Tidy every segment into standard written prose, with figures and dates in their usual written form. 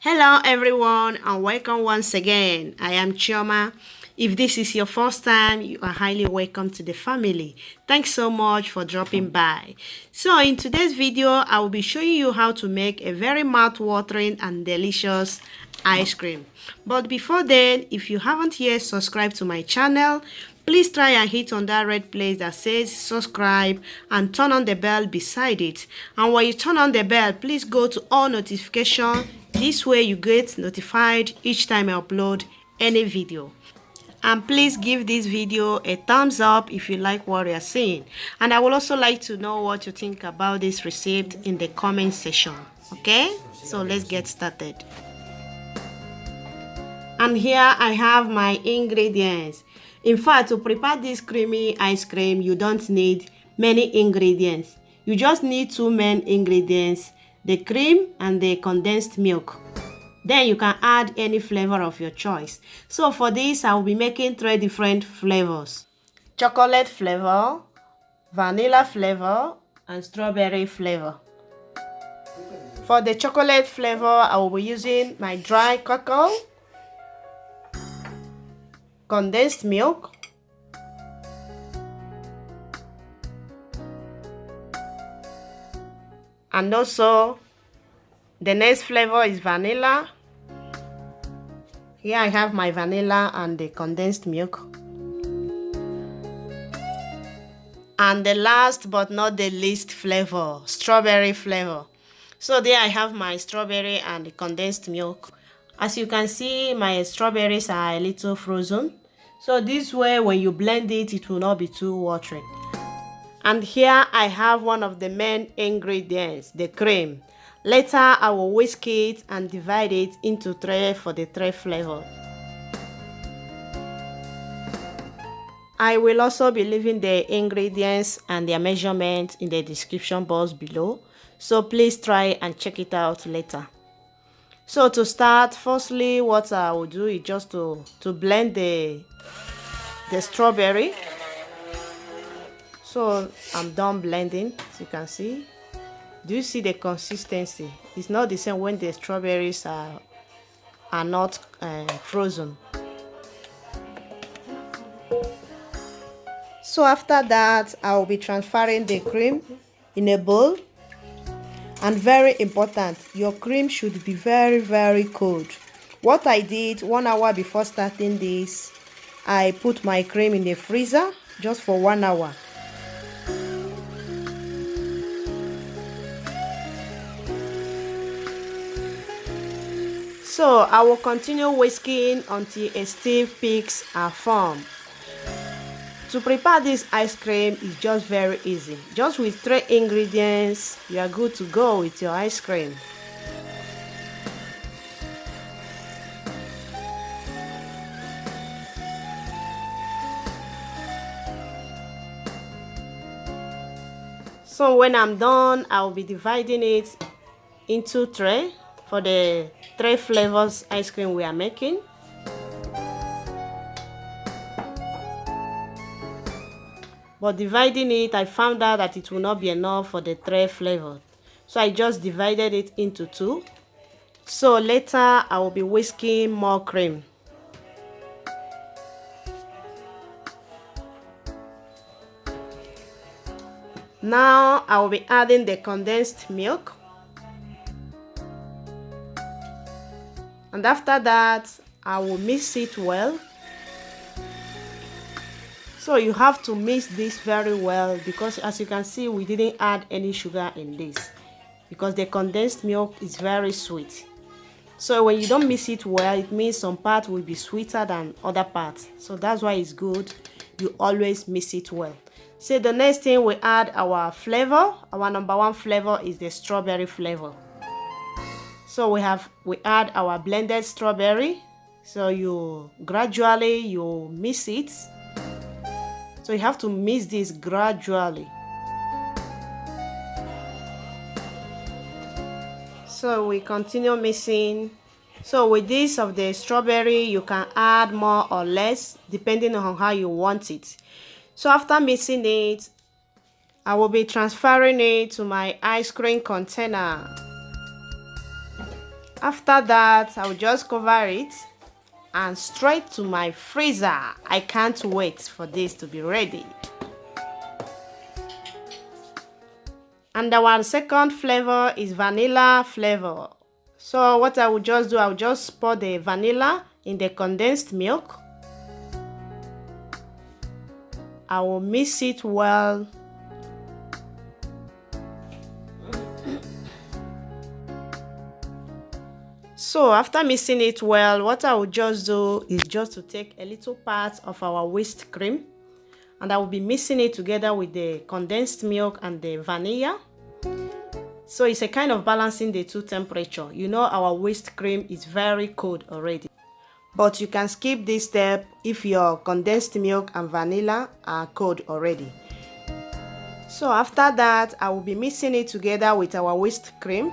Hello everyone and welcome once again. I am Chioma. If this is your first time, you are highly welcome to the family. Thanks so much for dropping by. So in today's video, I will be showing you how to make a very mouth-watering and delicious ice cream. But before then, if you haven't yet subscribed to my channel, please try and hit on that red place that says subscribe and turn on the bell beside it. And when you turn on the bell, please go to all notifications. This way you get notified each time I upload any video. And please give this video a thumbs up if you like what you are seeing. And I would also like to know what you think about this recipe in the comment section. Okay, so let's get started. And here I have my ingredients. In fact, to prepare this creamy ice cream, you don't need many ingredients. You just need two main ingredients, the cream and the condensed milk. Then you can add any flavor of your choice. So for this, I will be making three different flavors: chocolate flavor, vanilla flavor, and strawberry flavor. For the chocolate flavor, I will be using my dry cocoa, condensed milk, and also the next flavor is vanilla. Here I have my vanilla and the condensed milk. And the last but not the least flavor, strawberry flavor. So there I have my strawberry and the condensed milk. As you can see, my strawberries are a little frozen. So this way, when you blend it, it will not be too watery. And here I have one of the main ingredients, the cream. Later, I will whisk it and divide it into three for the three flavors. I will also be leaving the ingredients and their measurements in the description box below. So please try and check it out later. So to start, firstly, what I will do is just to blend the strawberry. So I'm done blending, as you can see. Do you see the consistency? It's not the same when the strawberries are not frozen. So after that, I will be transferring the cream in a bowl. And very important, your cream should be very cold. What I did 1 hour before starting this, I put my cream in the freezer just for 1 hour. So I will continue whisking until a stiff peaks are formed. To prepare this ice cream is just very easy. Just with 3 ingredients, you are good to go with your ice cream. So when I'm done, I will be dividing it into 3 for the 3 flavors ice cream we are making. But dividing it, I found out that it will not be enough for the 3 flavors. So I just divided it into 2. So later, I will be whisking more cream. Now, I will be adding the condensed milk. And after that, I will mix it well. So you have to mix this very well, because as you can see, we didn't add any sugar in this because the condensed milk is very sweet. So when you don't mix it well, it means some parts will be sweeter than other parts. So that's why it's good you always mix it well. So the next thing, we add our flavor. Our number 1 flavor is the strawberry flavor. So we add our blended strawberry. So you gradually mix it. So you have to mix this gradually. So we continue mixing. So with this of the strawberry, you can add more or less depending on how you want it. So after mixing it, I will be transferring it to my ice cream container. After that, I'll just cover it and straight to my freezer. I can't wait for this to be ready. And our second flavor is vanilla flavor. So what I will just do, I'll just pour the vanilla in the condensed milk. I will mix it well. So after mixing it well, what I will just do is just to take a little part of our whipped cream, and I will be mixing it together with the condensed milk and the vanilla. So it's a kind of balancing the two temperature. You know our whipped cream is very cold already, but you can skip this step if your condensed milk and vanilla are cold already. So after that, I will be mixing it together with our whipped cream.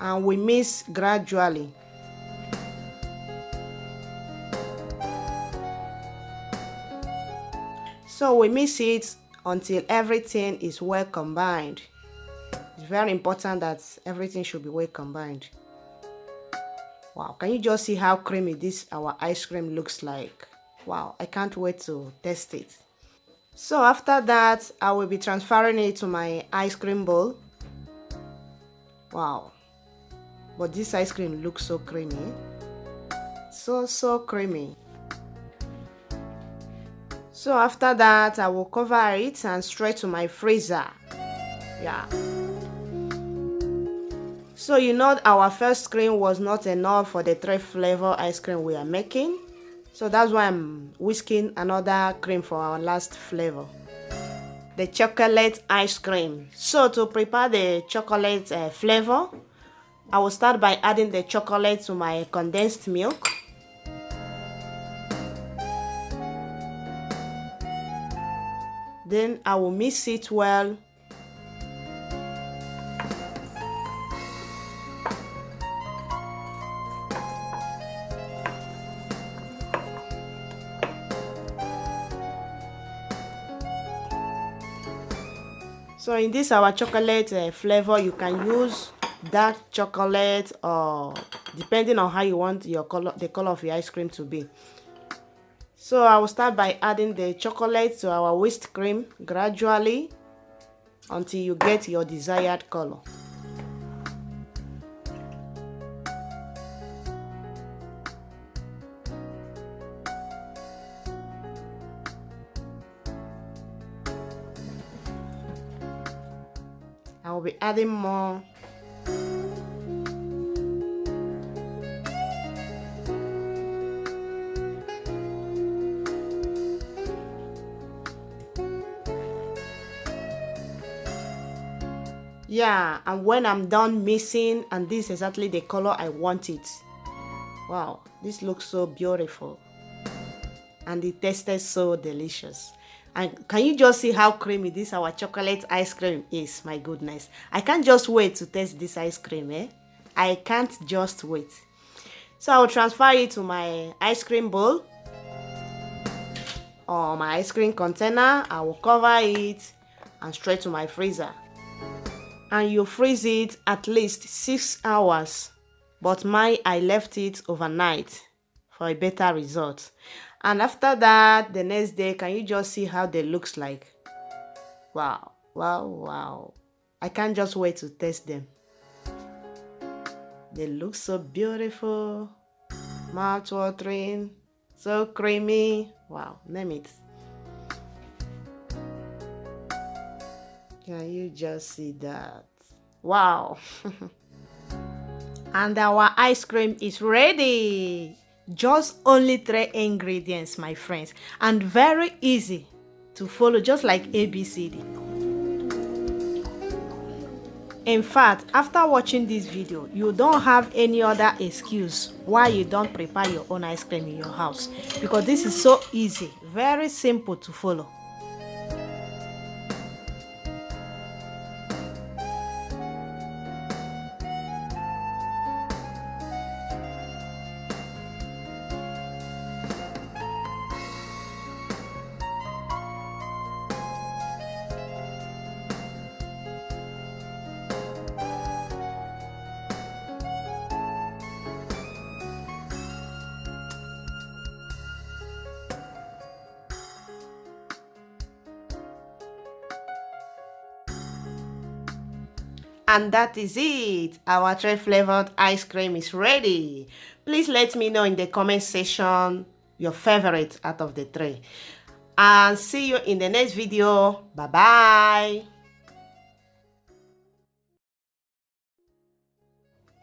And we mix gradually. So we mix it until everything is well combined. It's very important that everything should be well combined. Wow, can you just see how creamy this our ice cream looks like? Wow, I can't wait to test it. So after that, I will be transferring it to my ice cream bowl. Wow, but this ice cream looks so creamy. So creamy. So after that, I will cover it and straight to my freezer. Yeah. So you know our first cream was not enough for the 3 flavor ice cream we are making. So that's why I'm whisking another cream for our last flavor, the chocolate ice cream. So to prepare the chocolate flavor, I will start by adding the chocolate to my condensed milk. Then I will mix it well. So in this our chocolate flavor, you can use dark chocolate or depending on how you want your color, the color of your ice cream to be. So I will start by adding the chocolate to our whipped cream gradually until you get your desired color. I will be adding more. Yeah, and when I'm done mixing, and this is exactly the color I want it. Wow, this looks so beautiful. And it tasted so delicious. And can you just see how creamy this our chocolate ice cream is? My goodness, I can't just wait to taste this ice cream, I can't just wait. So I will transfer it to my ice cream bowl or my ice cream container. I will cover it and straight to my freezer. And you freeze it at least 6 hours, but I left it overnight for a better result. And after that, the next day, can you just see how they looks like? Wow, wow, wow. I can't just wait to taste them. They look so beautiful, mouth-watering, so creamy. Wow, name it. Can you just see that? Wow. And our ice cream is ready. Just only 3 ingredients, my friends, and very easy to follow, just like ABCD. In fact, after watching this video, you don't have any other excuse why you don't prepare your own ice cream in your house, because this is so easy, very simple to follow. And that is it. Our tray flavored ice cream is ready. Please let me know in the comment section your favorite out of the three. And see you in the next video. Bye bye.